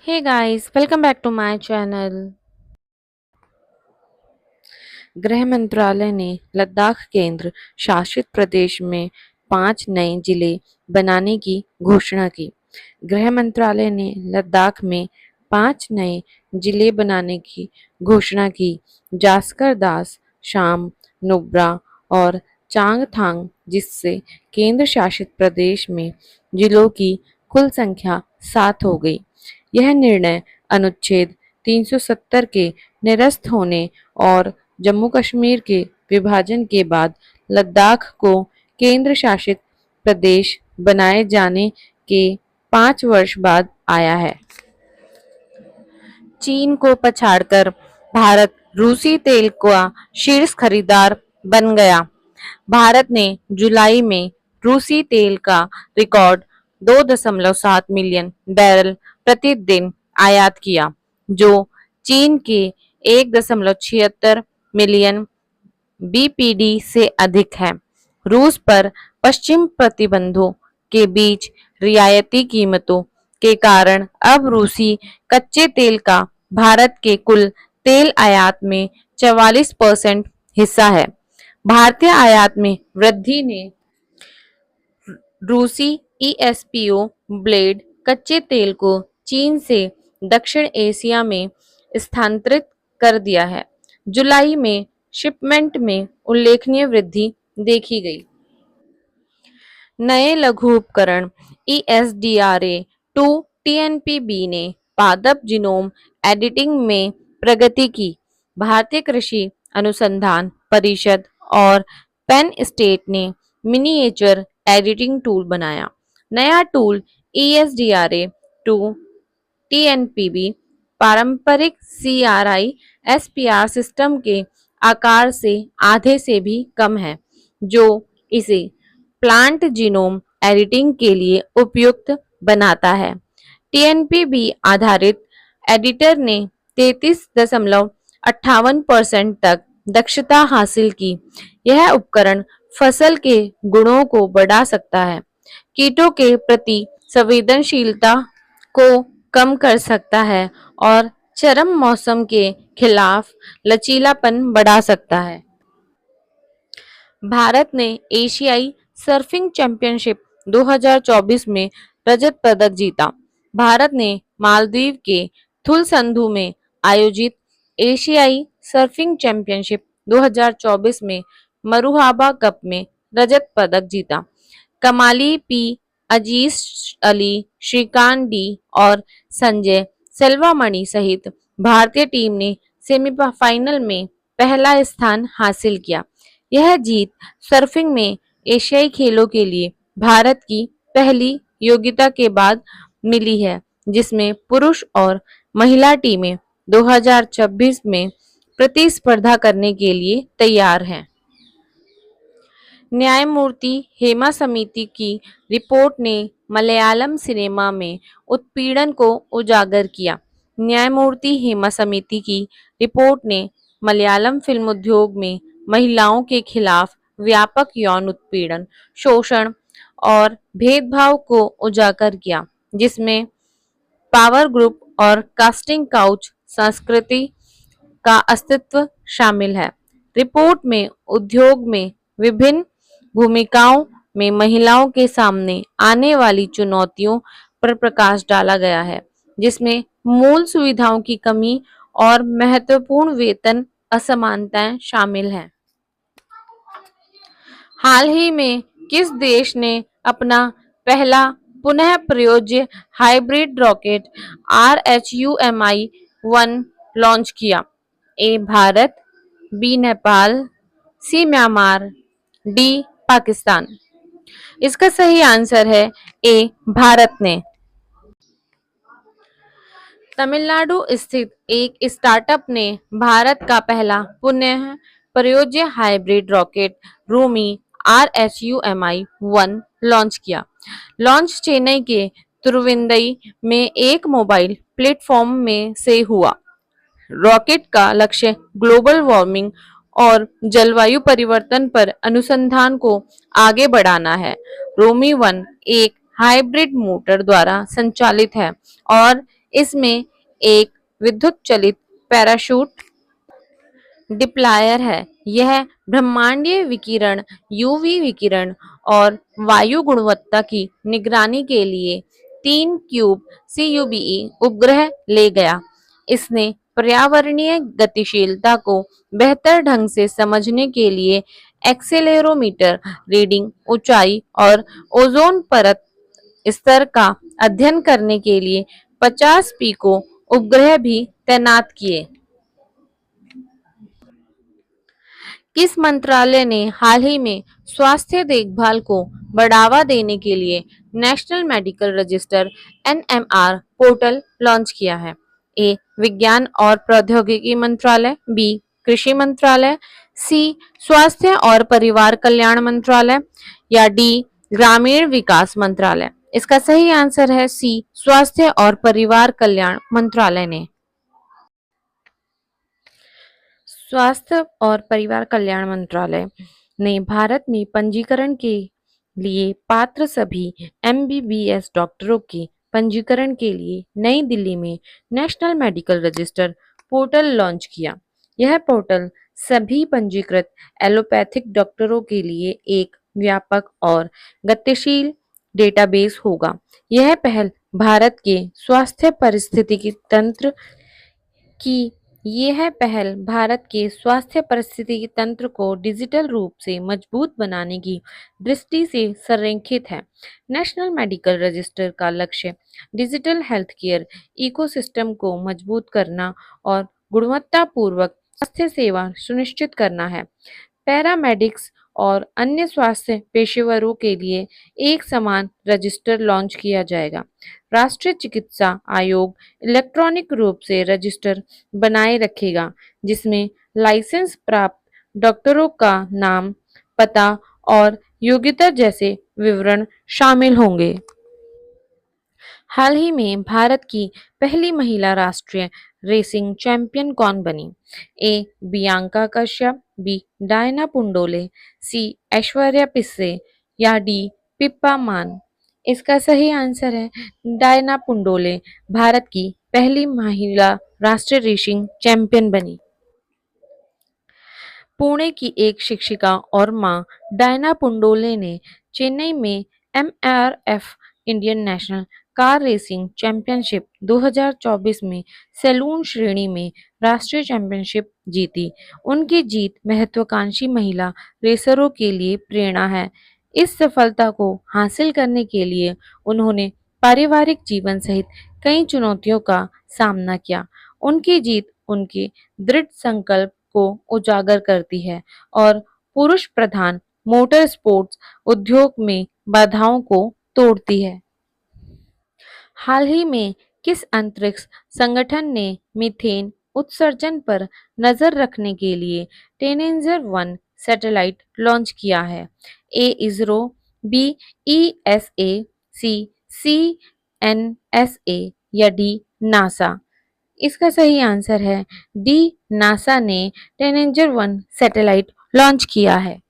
Hey guys, welcome back to my channel. गृह मंत्रालय ने लद्दाख केंद्र शासित प्रदेश में 5 नए जिले बनाने की घोषणा की। गृह मंत्रालय ने लद्दाख में 5 नए जिले बनाने की घोषणा की। जास्कर दास, शाम, नुब्रा और चांगथांग, जिससे केंद्र शासित प्रदेश में जिलों की कुल संख्या 7 हो गई। यह निर्णय अनुच्छेद 370 के निरस्त होने और जम्मू कश्मीर के विभाजन के बाद लद्दाख को केंद्र शासित प्रदेश बनाए जाने के 5 वर्ष बाद आया है। चीन को पछाड़कर भारत रूसी तेल का शीर्ष खरीदार बन गया। भारत ने जुलाई में रूसी तेल का रिकॉर्ड 2.7 मिलियन बैरल प्रतिदिन आयात किया, जो चीन के 1.76 मिलियन बीपीडी से अधिक है। रूस पर पश्चिम प्रतिबंधों के बीच रियायती कीमतों के कारण अब रूसी कच्चे तेल का भारत के कुल तेल आयात में 44% हिस्सा है। भारतीय आयात में वृद्धि ने रूसी ईएसपीओ ब्लेड कच्चे तेल को चीन से दक्षिण एशिया में स्थानांतरित कर दिया है। जुलाई में शिपमेंट में उल्लेखनीय वृद्धि देखी गई। नए लघु उपकरण ESDRA-2 TNPB ने पादप जीनोम एडिटिंग में प्रगति की। भारतीय कृषि अनुसंधान परिषद और पेन स्टेट ने मिनिएचर एडिटिंग टूल बनाया। नया टूल ESDRA-2 TNPB पारंपरिक CRI-SPR सिस्टम के आकार से आधे से भी कम है, जो इसे प्लांट जीनोम एडिटिंग के लिए उपयुक्त बनाता है। TNPB आधारित एडिटर ने 33.58% तक दक्षता हासिल की। यह उपकरण फसल के गुणों को बढ़ा सकता है, कीटों के प्रति संवेदनशीलता को कम कर सकता है और चरम मौसम के खिलाफ लचीलापन बढ़ा सकता है। भारत ने एशियाई सर्फिंग चैंपियनशिप 2024 में रजत पदक जीता। भारत ने मालदीव के थुलसंधु में आयोजित एशियाई सर्फिंग चैंपियनशिप 2024 में मरुहाबा कप में रजत पदक जीता। कमाली पी, अजीज अली, श्रीकांत डी और संजय सेल्वामणि सहित भारतीय टीम ने सेमीफाइनल में पहला स्थान हासिल किया। यह जीत सर्फिंग में एशियाई खेलों के लिए भारत की पहली योग्यता के बाद मिली है, जिसमें पुरुष और महिला टीमें 2026 में प्रतिस्पर्धा करने के लिए तैयार हैं। न्यायमूर्ति हेमा समिति की रिपोर्ट ने मलयालम सिनेमा में उत्पीड़न को उजागर किया। न्यायमूर्ति हेमा समिति की रिपोर्ट ने मलयालम फिल्म उद्योग में महिलाओं के खिलाफ व्यापक यौन उत्पीड़न, शोषण और भेदभाव को उजागर किया, जिसमें पावर ग्रुप और कास्टिंग काउच संस्कृति का अस्तित्व शामिल है। रिपोर्ट में उद्योग में विभिन्न भूमिकाओं में महिलाओं के सामने आने वाली चुनौतियों पर प्रकाश डाला गया है, जिसमें मूल सुविधाओं की कमी और महत्वपूर्ण वेतन असमानताएं शामिल हैं। हाल ही में किस देश ने अपना पहला पुनः प्रयोज्य हाइब्रिड रॉकेट RHUMI-1 लॉन्च किया? ए भारत, बी नेपाल, सी म्यांमार, डी पाकिस्तान। इसका सही आंसर है ए भारत ने। तमिलनाडु स्थित एक स्टार्टअप ने भारत का पहला पुनः प्रयोज्य hybrid rocket Rhumi RHUMI-1 launch किया। लॉन्च चेन्नई के तिरुविंदई में एक मोबाइल प्लेटफॉर्म में से हुआ। रॉकेट का लक्ष्य ग्लोबल वार्मिंग और जलवायु परिवर्तन पर अनुसंधान को आगे बढ़ाना है। रोमी 1 एक हाइब्रिड मोटर द्वारा संचालित है और इसमें एक विद्युत चलित पैराशूट डिप्लॉयर है। यह ब्रह्मांडीय विकिरण, यूवी विकिरण और वायु गुणवत्ता की निगरानी के लिए 3 क्यूब CUBE उपग्रह ले गया। इसने पर्यावरणीय गतिशीलता को बेहतर ढंग से समझने के लिए एक्सेलेरोमीटर रीडिंग, ऊंचाई और ओजोन परत स्तर का अध्ययन करने के लिए 50 पिको उपग्रह भी तैनात किए। किस मंत्रालय ने हाल ही में स्वास्थ्य देखभाल को बढ़ावा देने के लिए national medical register NMR portal launch किया है? ए. विज्ञान और प्रौद्योगिकी मंत्रालय, बी. कृषि मंत्रालय, सी. स्वास्थ्य और परिवार कल्याण मंत्रालय या डी. ग्रामीण विकास मंत्रालय। इसका सही आंसर है सी. स्वास्थ्य और परिवार कल्याण मंत्रालय ने। स्वास्थ्य और परिवार कल्याण मंत्रालय ने भारत में पंजीकरण के लिए पात्र सभी MBBS डॉक्टरों के पंजीकरण के लिए नई दिल्ली में national medical register portal launch किया। यह पोर्टल सभी पंजीकृत एलोपैथिक डॉक्टरों के लिए एक व्यापक और गतिशील डेटाबेस होगा। यह पहल भारत के स्वास्थ्य पारिस्थितिकी तंत्र की यह पहल भारत के स्वास्थ्य पारिस्थितिकी तंत्र को डिजिटल रूप से मजबूत बनाने की दृष्टि से संरेखित है। नेशनल मेडिकल रजिस्टर का लक्ष्य डिजिटल हेल्थ केयर इकोसिस्टम को मजबूत करना और गुणवत्तापूर्वक स्वास्थ्य सेवा सुनिश्चित करना है। पैरामेडिक्स और अन्य स्वास्थ्य पेशेवरों के लिए एक समान रजिस्टर लॉन्च किया जाएगा। राष्ट्रीय चिकित्सा आयोग इलेक्ट्रॉनिक रूप से रजिस्टर बनाए रखेगा, जिसमें लाइसेंस प्राप्त डॉक्टरों का नाम, पता और योग्यता जैसे विवरण शामिल होंगे। हाल ही में भारत की पहली महिला राष्ट्रीय रेसिंग चैंपियन कौन बनी? A. Bianca Kashyap, B. Diana Pundole, C. Aishwarya Pissay या डी. पिप्पा मान। इसका सही आंसर है डायना पुंडोले भारत की पहली महिला राष्ट्रीय रेसिंग चैंपियन बनी। पुणे की एक शिक्षिका और मां डायना पुंडोले ने चेन्नई में MRF Indian national car racing championship 2024 में सैलून श्रेणी में राष्ट्रीय चैंपियनशिप जीती। उनकी जीत महत्वाकांक्षी महिला रेसरों के लिए प्रेरणा है। इस सफलता को हासिल करने के लिए उन्होंने पारिवारिक जीवन सहित कई चुनौतियों का सामना किया। उनकी जीत उनके दृढ़ संकल्प को उजागर करती है और पुरुष प्रधान मोटर स्पोर्ट्स उद्योग में बाधाओं को तोड़ती है। हाल ही में किस अंतरिक्ष संगठन ने मीथेन उत्सर्जन पर नजर रखने के लिए टेनेंजर-1 सैटेलाइट लॉन्च किया है? ए. इसरो, बी. ESA, सी. CNSA या डी. नासा। इसका सही आंसर है डी. नासा ने टेनेंजर-1 सैटेलाइट लॉन्च किया है।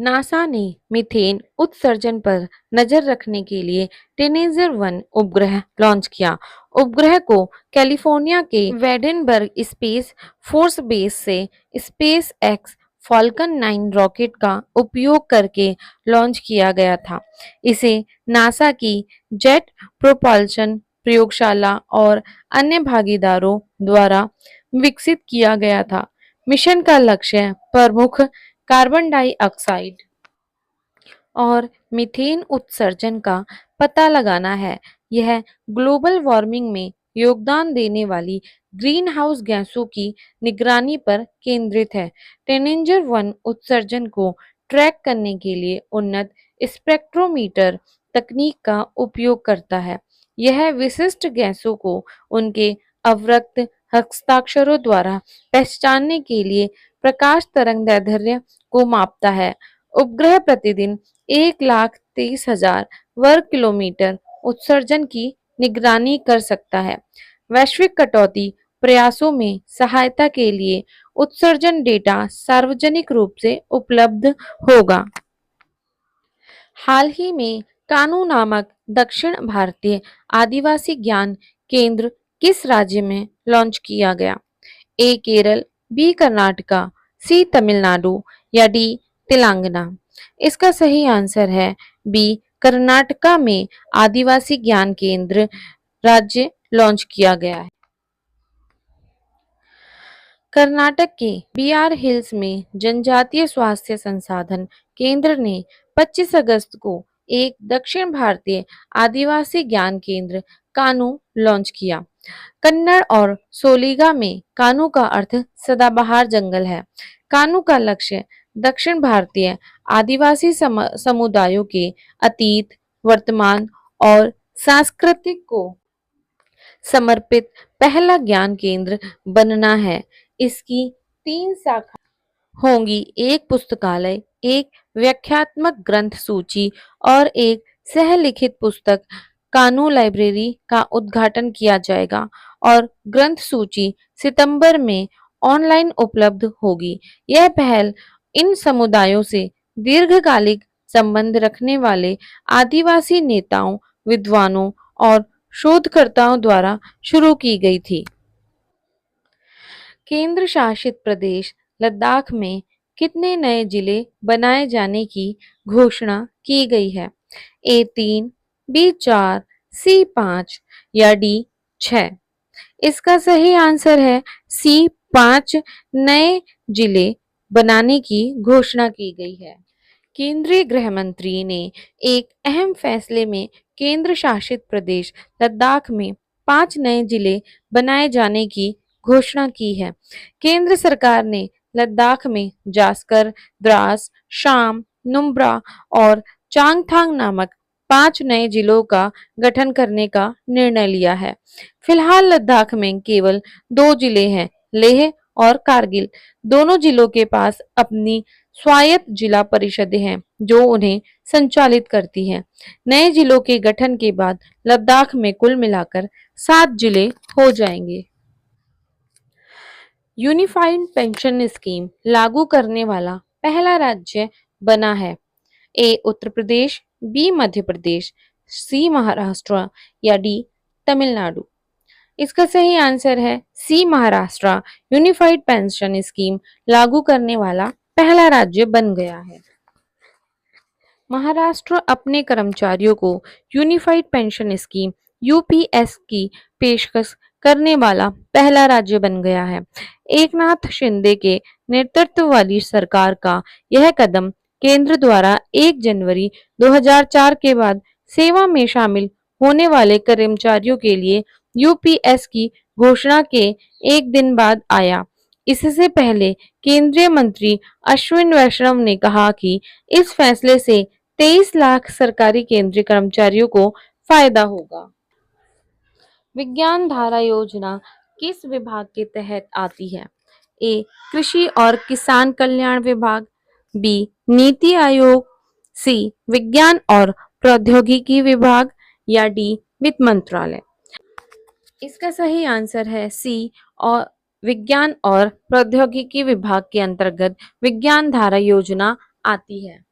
नासा ने मीथेन उत्सर्जन पर नजर रखने के लिए टेनेजर-1 उपग्रह लॉन्च किया। उपग्रह को कैलिफोर्निया के वेडेनबर्ग स्पेस फोर्स बेस से स्पेस एक्स फॉल्कन 9 रॉकेट का उपयोग करके लॉन्च किया गया था। इसे नासा की जेट प्रोपल्शन प्रयोगशाला और अन्य भागीदारों द्वारा विकसित किया गया था। मिशन का लक्ष्य प्रमुख कार्बन डाइऑक्साइड और मीथेन उत्सर्जन का पता लगाना है। यह ग्लोबल वार्मिंग में योगदान देने वाली ग्रीन हाउस गैसों की निगरानी पर केंद्रित है। टेनेंजर-1 उत्सर्जन को ट्रैक करने के लिए उन्नत स्पेक्ट्रोमीटर तकनीक का उपयोग करता है। यह विशिष्ट गैसों को उनके अवरक्त हस्ताक्षरों द्वारा पहचानने के लिए प्रकाश तरंगदैर्ध्य को मापता है। उपग्रह प्रतिदिन 1,23,000 वर्ग किलोमीटर उत्सर्जन की निगरानी कर सकता है। वैश्विक कटौती प्रयासों में सहायता के लिए उत्सर्जन डेटा सार्वजनिक रूप से उपलब्ध होगा। हाल ही में कानू नामक दक्षिण भारतीय आदिवासी ज्ञान केंद्र किस राज्य में लॉन्च किया गया? ए केरल, बी कर्नाटका, सी तमिलनाडु या डी तेलंगाना। इसका सही आंसर है बी कर्नाटका में आदिवासी ज्ञान केंद्र राज्य लॉन्च किया गया है। कर्नाटक के बीआर हिल्स में जनजातीय स्वास्थ्य संसाधन केंद्र ने 25 अगस्त को एक दक्षिण भारतीय आदिवासी ज्ञान केंद्र कानू लॉन्च किया। कन्नड़ और सोलिगा में कानू का अर्थ सदाबहार जंगल है। कानू का लक्ष्य दक्षिण भारतीय आदिवासी समुदायों के अतीत, वर्तमान और सांस्कृतिक को समर्पित पहला ज्ञान केंद्र बनना है। इसकी 3 शाखा होंगी, एक पुस्तकालय, एक व्याख्यात्मक ग्रंथ सूची और एक सहलिखित पुस्तक। कानू लाइब्रेरी का उद्घाटन किया जाएगा और ग्रंथ सूची सितंबर में ऑनलाइन उपलब्ध होगी। यह पहल इन समुदायों से दीर्घकालिक संबंध रखने वाले आदिवासी नेताओं, विद्वानों और शोधकर्ताओं द्वारा शुरू की गई थी। केंद्र शासित प्रदेश लद्दाख में कितने नए जिले बनाए जाने की घोषणा की गई है? ए 3, बी 4, सी 5 या डी 6। इसका सही आंसर है सी 5 नए जिले बनाने की घोषणा की गई है। केंद्रीय गृह मंत्री ने एक अहम फैसले में केंद्र शासित प्रदेश लद्दाख में 5 नए जिले बनाए जाने की घोषणा की है। केंद्र सरकार ने लद्दाख में जास्कर, द्रास, शाम, नुब्रा और चांगथांग नामक 5 नए जिलों का गठन करने का निर्णय लिया है। फिलहाल लद्दाख में केवल 2 जिले हैं, लेह और कारगिल। दोनों जिलों के पास अपनी स्वायत्त जिला परिषदें हैं जो उन्हें संचालित करती हैं। नए जिलों के गठन के बाद लद्दाख में कुल मिलाकर 7 जिले हो जाएंगे। यूनिफाइड पेंशन स्कीम लागू करने वाला पहला राज्य बना है। ए उत्तर प्रदेश, बी मध्य प्रदेश, सी महाराष्ट्र या डी तमिलनाडु। इसका सही आंसर है सी महाराष्ट्र। यूनिफाइड पेंशन स्कीम लागू करने वाला पहला राज्य बन गया है। महाराष्ट्र अपने कर्मचारियों को यूनिफाइड पेंशन स्कीम यूपीएस की पेशकश करने वाला पहला राज्य बन गया है। एकनाथ शिंदे के नेतृत्व वाली सरकार का यह कदम केंद्र द्वारा 1 जनवरी 2004 के बाद सेवा में शामिल होने वाले कर्मचारियों के लिए यूपीएस की घोषणा के 1 दिन बाद आया। इससे पहले केंद्रीय मंत्री अश्विन वैष्णव ने कहा कि इस फैसले से 23 लाख सरकारी केंद्रीय कर्मचारियों को फायदा होगा। विज्ञान धारा योजना किस विभाग के तहत आती है? ए कृषि और किसान कल्याण विभाग, बी नीति आयोग, सी विज्ञान और प्रौद्योगिकी विभाग या डी वित्त मंत्रालय। इसका सही आंसर है सी और विज्ञान और प्रौद्योगिकी विभाग के अंतर्गत विज्ञान धारा योजना आती है।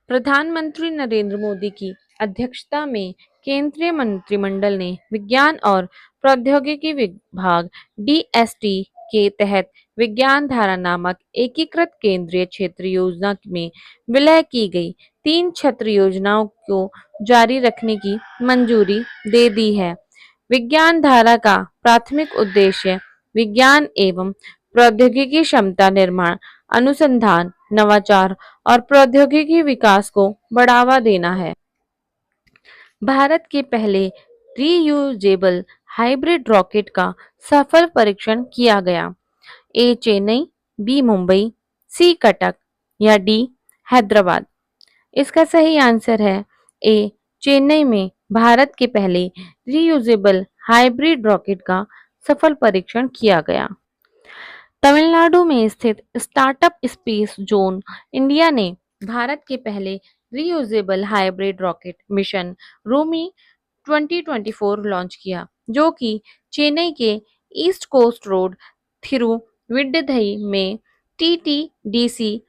प्रधानमंत्री नरेंद्र मोदी की अध्यक्षता में केंद्रीय मंत्रिमंडल ने विज्ञान और प्रौद्योगिकी विभाग डीएसटी के तहत विज्ञान धारा नामक एकीकृत केंद्रीय क्षेत्र योजना में विलय की गई 3 क्षेत्र योजनाओं को जारी रखने की मंजूरी दे दी है। विज्ञान धारा का प्राथमिक उद्देश्य विज्ञान एवं प्रौद्योगिकी क्षमता निर्माण, अनुसंधान, नवाचार और प्रौद्योगिकी विकास को बढ़ावा देना है। भारत के पहले रीयूजेबल हाइब्रिड रॉकेट का सफल परीक्षण किया गया। ए चेन्नई, बी मुंबई, सी कटक या डी हैदराबाद। इसका सही आंसर है ए चेन्नई में भारत के पहले रीयूजेबल हाइब्रिड रॉकेट का सफल परीक्षण किया गया। तमिलनाडु में स्थित स्टार्टअप स्पेस जोन इंडिया ने भारत के पहले रीयूजेबल हाइब्रिड रॉकेट मिशन रोमी 2024 लॉन्च किया, जो कि चेन्नई के ईस्ट कोस्ट रोड थिरुविडधई में टीटीडीसी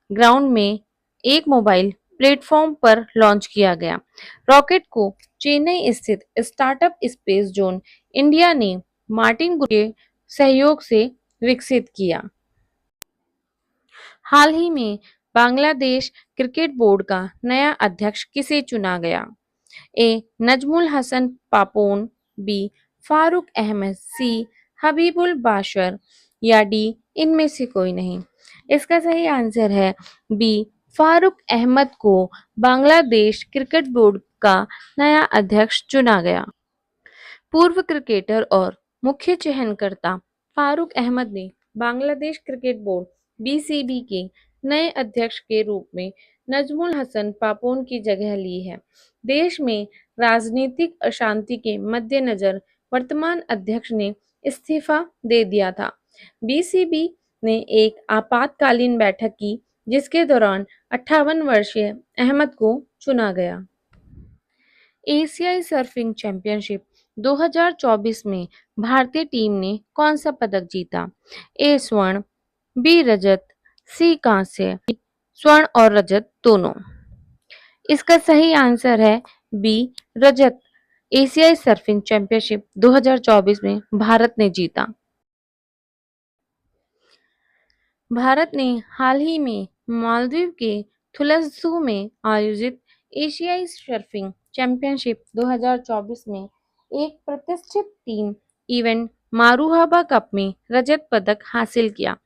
ग्राउंड में एक मोबाइल प्लेटफॉर्म पर लॉन्च किया गया। रॉकेट को चेन्नई स्थित स्टार्टअप स्पेस जोन इंडिया ने मार्टिन गुरु के सहयोग से विकसित किया। हाल ही में बांग्लादेश क्रिकेट बोर्ड का नया अध्यक्ष किसे चुना गया? ए. नजमुल हसन पापोन, बी. फारूक अहमद, सी. हबीबुल बाशर या डी. इनमें से कोई नहीं। इसका सही आंसर है बी. फारूक अहमद को बांग्लादेश क्रिकेट बोर्ड का नया अध्यक्ष चुना गया। पूर्व क्रिकेटर और मुख्य चयनकर्ता फारूक अहमद ने बांग्लादेश क्रिकेट बोर्ड बीसीबी के नए अध्यक्ष के रूप में नजमुल हसन पापोन की जगह ली है। देश में राजनीतिक अशांति के मद्देनजर वर्तमान अध्यक्ष ने इस्तीफा दे दिया था। बीसीबी ने एक आपातकालीन बैठक की जिसके दौरान 58 वर्षीय अहमद को चुना गया। एशियाई सर्फिंग चैंपियनशिप 2024 में भारतीय टीम ने कौन सा पदक जीता? ए स्वर्ण, बी रजत, सी कांस्य। स्वर्ण और रजत दोनों। इसका सही आंसर है बी रजत। एशियाई सर्फिंग चैंपियनशिप 2024 में भारत ने जीता। भारत ने हाल ही में मालदीव के थुलस्सू में आयोजित एशियाई सर्फिंग चैंपियनशिप 2024 में एक प्रतिष्ठित टीम इवेंट मारूहाबा कप में रजत पदक हासिल किया।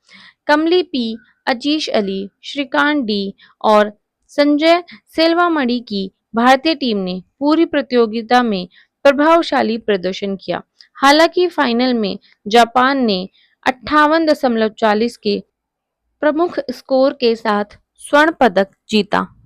कमली पी, अजीश अली, श्रीकांत डी और संजय सेल्वामणि की भारतीय टीम ने पूरी प्रतियोगिता में प्रभावशाली प्रदर्शन किया। हालांकि फाइनल में जापान ने 58.40 के प्रमुख स्कोर के साथ स्वर्ण पदक जीता।